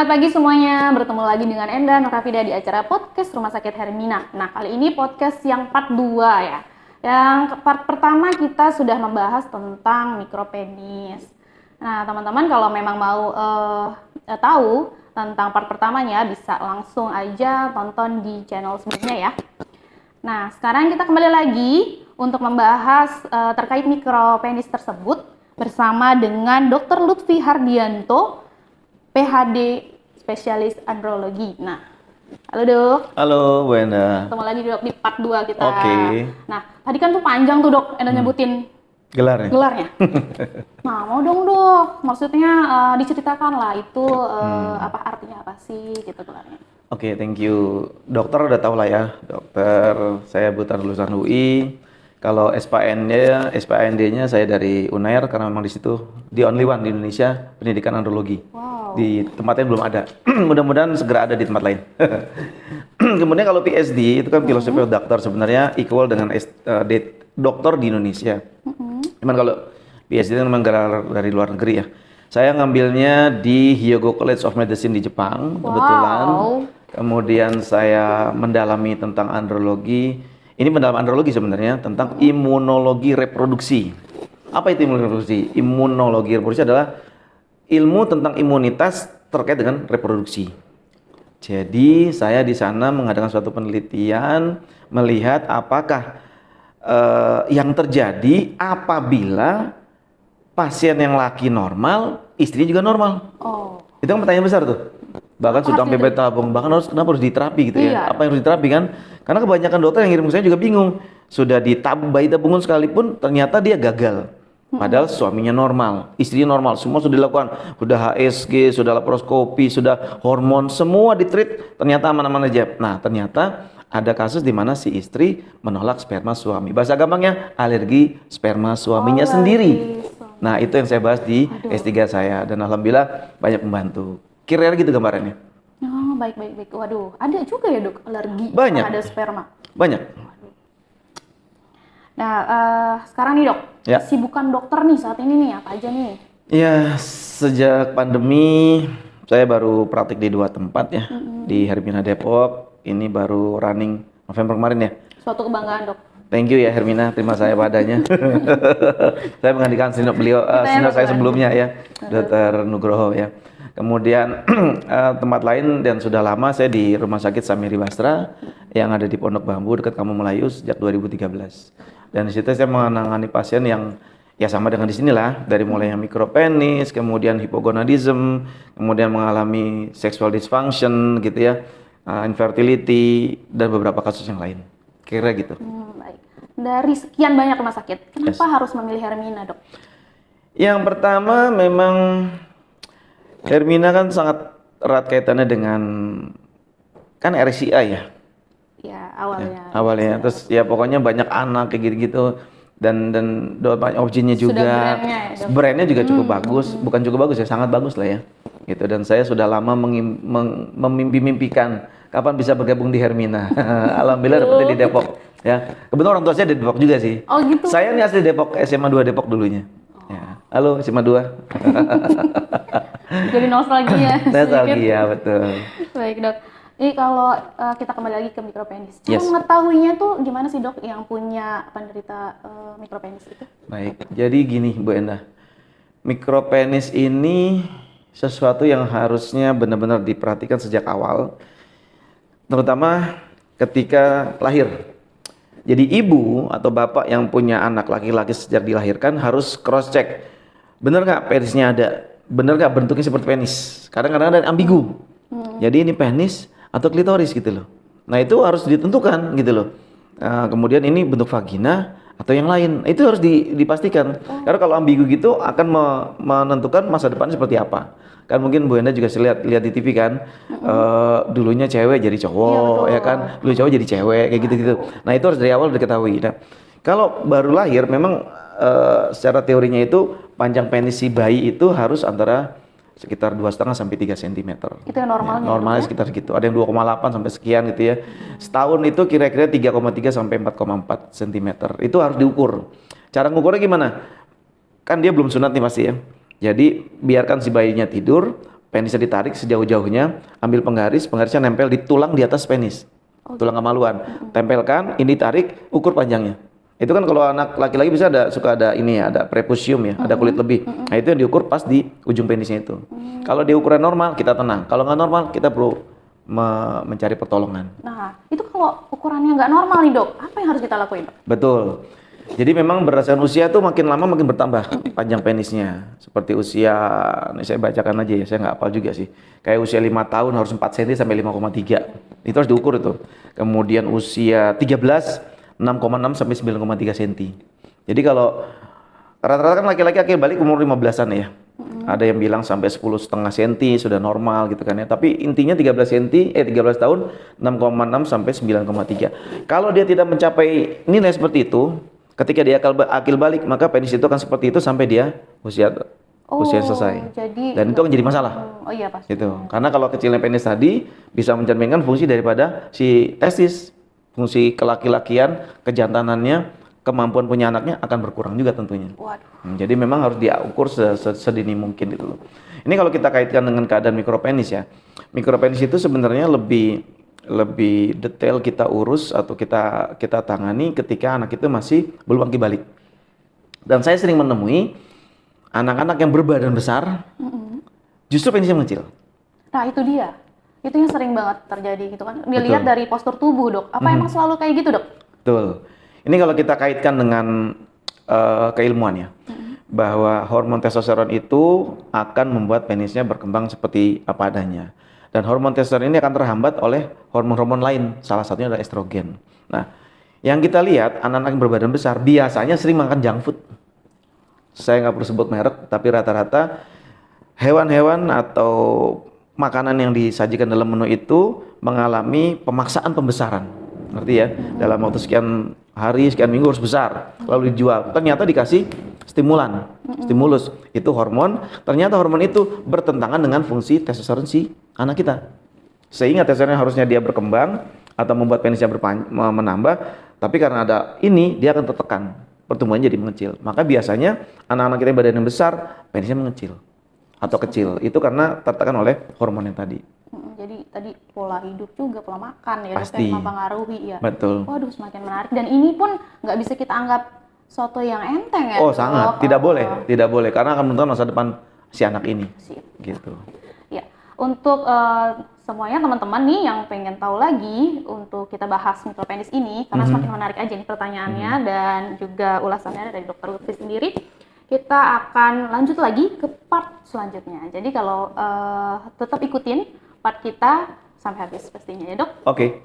Selamat pagi semuanya, bertemu lagi dengan Enda Nurafida di acara podcast Rumah Sakit Hermina. Nah, kali ini podcast yang part 2 ya. Yang part pertama kita sudah membahas tentang mikropenis. Nah, teman-teman kalau memang mau tahu tentang part pertamanya bisa langsung aja tonton di channel sebelumnya ya. Nah, sekarang kita kembali lagi untuk membahas terkait mikropenis tersebut bersama dengan Dr. Lutfi Hardianto, PhD spesialis andrologi. Nah, halo dok. Halo Bu Enda. Ketemu lagi dok di part 2 kita. Oke. Nah, tadi kan tuh panjang tuh dok, Enda nyebutin Gelarnya? gelarnya. Nah, mau dong dok, maksudnya diceritakan lah itu apa artinya apa sih gitu gelarnya. Oke, thank you. Dokter udah tahu lah ya, dokter saya buta lulusan UI. Kalau SPAND-nya saya dari UNAIR karena memang di situ the only one di Indonesia pendidikan andrologi. Wow. Di tempat lain belum ada. Mudah-mudahan segera ada di tempat lain. Kemudian kalau PhD itu kan philosophy of doctor sebenarnya equal dengan dokter di Indonesia. Cuman kalau PhD itu memang gelar dari luar negeri ya. Saya ngambilnya di Hyogo College of Medicine di Jepang kebetulan. Kemudian saya mendalami tentang andrologi. Ini mendalam andrologi sebenarnya tentang imunologi reproduksi. Apa itu imunologi reproduksi? Imunologi reproduksi adalah ilmu tentang imunitas terkait dengan reproduksi. Jadi saya di sana mengadakan suatu penelitian melihat apakah yang terjadi apabila pasien yang laki normal, istrinya juga normal. Oh. Itu kan pertanyaan besar tuh. Bahkan sudah sampai bayi tabung, bahkan kenapa harus diterapi gitu ya? Apa yang harus diterapi kan? Karena kebanyakan dokter yang ngirim ke saya juga bingung. Sudah bayi tabungan sekalipun ternyata dia gagal. Padahal suaminya normal, istrinya normal, semua sudah dilakukan. Sudah HSG, sudah laparoskopi, sudah hormon, semua ditreat, ternyata aman-aman aja. Nah, ternyata ada kasus di mana si istri menolak sperma suami. Bahasa gampangnya alergi sperma suaminya sendiri. Nah, itu yang saya bahas di S3 saya dan alhamdulillah banyak membantu. Kira-kira gitu gambarannya. Oh, baik. Waduh, ada juga ya dok alergi terhadap sperma? Banyak. Nah, sekarang nih dok, kesibukan dokter nih saat ini nih apa aja nih? Ya, sejak pandemi saya baru praktik di 2 tempat ya. Di Hermina Depok, ini baru running November kemarin ya. Suatu kebanggaan dok. Thank you ya Hermina, terima saya padanya. Saya menggantikan senior saya sebelumnya ya, Dr. Nugroho ya. Kemudian tempat lain dan sudah lama saya di Rumah Sakit Samiri Basra yang ada di Pondok Bambu dekat Kampung Melayu sejak 2013. Dan di situ saya menangani pasien yang ya sama dengan di sinilah, dari mulai yang mikropenis, kemudian hipogonadism, kemudian mengalami sexual dysfunction gitu ya, infertility dan beberapa kasus yang lain. Kira gitu. Baik. Dari sekian banyak rumah sakit, kenapa harus memilih Hermina, dok? Yang pertama memang Hermina kan sangat erat kaitannya dengan kan RCA ya. Ya, awalnya. Awalnya. Terus ya pokoknya banyak anak kayak gitu-gitu dan banyak objinnya juga. Brandnya juga cukup bagus, bukan cukup bagus ya, sangat bagus lah ya. Gitu, dan saya sudah lama memimpi-mimpikan kapan bisa bergabung di Hermina. Alhamdulillah dapetnya di Depok ya. Kebetulan orang tua saya di Depok juga sih. Oh gitu. Saya ini asli Depok, SMA 2 Depok dulunya. Ya. Halo SMA 2. Jadi nostalgia. Nostalgia betul. Baik dok. Ini kalau kita kembali lagi ke mikropenis, cara mengetahuinya tuh gimana sih dok yang punya penderita mikropenis itu? Baik, jadi gini Bu Enda, mikropenis ini sesuatu yang harusnya benar-benar diperhatikan sejak awal, terutama ketika lahir. Jadi ibu atau bapak yang punya anak laki-laki sejak dilahirkan harus cross check, benar nggak penisnya ada, benar nggak bentuknya seperti penis. Kadang-kadang ada ambigu, jadi ini penis atau klitoris gitu loh. Nah itu harus ditentukan gitu loh. Kemudian ini bentuk vagina atau yang lain, itu harus dipastikan. Karena kalau ambigu gitu akan menentukan masa depan seperti apa. Kan mungkin Bu Enda juga lihat di TV kan, dulunya cewek jadi cowok, ya kan, dulu cowok jadi cewek kayak gitu-gitu. Nah itu harus dari awal diketahui. Nah kalau baru lahir memang secara teorinya itu panjang penis si bayi itu harus antara sekitar 2,5 sampai 3 cm. Itu yang normalnya. Ya, normalnya ya? Sekitar gitu. Ada yang 2,8 sampai sekian gitu ya. Setahun itu kira-kira 3,3 sampai 4,4 cm. Itu harus diukur. Cara ngukurnya gimana? Kan dia belum sunat nih pasti ya. Jadi biarkan si bayinya tidur, penisnya ditarik sejauh-jauhnya, ambil penggarisnya nempel di tulang di atas penis. Tulang kemaluan. Tempelkan, ini tarik, ukur panjangnya. Itu kan kalau anak laki-laki bisa suka ada ini ya, ada prepusium ya, ada kulit lebih. Nah, itu yang diukur pas di ujung penisnya itu. Kalau di ukuran normal kita tenang. Kalau nggak normal kita perlu mencari pertolongan. Nah, itu kalau ukurannya nggak normal nih dok, apa yang harus kita lakuin dok? Betul. Jadi memang berdasarkan usia tuh makin lama makin bertambah panjang penisnya. Seperti usia, ini saya bacakan aja ya, saya nggak hafal juga sih. Kayak usia 5 tahun harus 4 cm sampai 5,3. Itu harus diukur itu. Kemudian usia 13, 6,6 sampai 9,3 cm. Jadi kalau rata-rata kan laki-laki akhir balik umur 15-an ya. Ada yang bilang sampai 10,5 cm sudah normal gitu kan ya. Tapi intinya 13 tahun 6,6 sampai 9,3. Kalau dia tidak mencapai nilai seperti itu, ketika dia akil balik, maka penis itu akan seperti itu sampai dia usia selesai. Dan itu akan jadi masalah. Oh iya pasti. Gitu. Karena kalau kecilnya penis tadi bisa mencerminkan fungsi daripada si testis, fungsi kelaki-lakian, kejantanannya, kemampuan punya anaknya akan berkurang juga tentunya. Waduh. Jadi memang harus diukur sedini mungkin gitu loh. Ini kalau kita kaitkan dengan keadaan mikropenis ya. Mikropenis itu sebenarnya lebih detail kita urus atau kita tangani ketika anak itu masih belum akil balik. Dan saya sering menemui anak-anak yang berbadan besar, justru penisnya mengecil. Nah itu dia, itu yang sering banget terjadi gitu kan. Dilihat dari postur tubuh dok, apa emang selalu kayak gitu dok? Betul. Ini kalau kita kaitkan dengan keilmuan ya, bahwa hormon testosteron itu akan membuat penisnya berkembang seperti apa adanya. Dan hormon testosteron ini akan terhambat oleh hormon-hormon lain, salah satunya adalah estrogen. Nah, yang kita lihat anak-anak yang berbadan besar biasanya sering makan junk food. Saya nggak perlu sebut merek, tapi rata-rata hewan-hewan atau makanan yang disajikan dalam menu itu mengalami pemaksaan pembesaran. Ngerti ya? Dalam waktu sekian hari, sekian minggu harus besar, lalu dijual. Ternyata dikasih stimulus. Itu hormon. Ternyata hormon itu bertentangan dengan fungsi testosteron si anak kita. Sehingga testosteron harusnya dia berkembang atau membuat penisnya menambah, tapi karena ada ini dia akan tertekan. Pertumbuhannya jadi mengecil. Maka biasanya anak-anak kita yang badannya besar, penisnya mengecil atau kecil. Itu karena tertekan oleh hormon yang tadi. Jadi tadi pola hidup juga, pola makan ya, Pasti. yang mempengaruhi ya. Betul. Waduh, semakin menarik. Dan ini pun nggak bisa kita anggap suatu yang enteng ya. Oh sangat, tidak boleh, karena akan menentukan masa depan si anak ini. Gitu. Ya, untuk semuanya teman-teman nih yang pengen tahu lagi untuk kita bahas mikropenis ini, karena semakin menarik aja nih pertanyaannya dan juga ulasannya dari Dr. Lutfi sendiri. Kita akan lanjut lagi ke part selanjutnya. Jadi kalau tetap ikutin part kita sampai habis pastinya ya dok. Oke.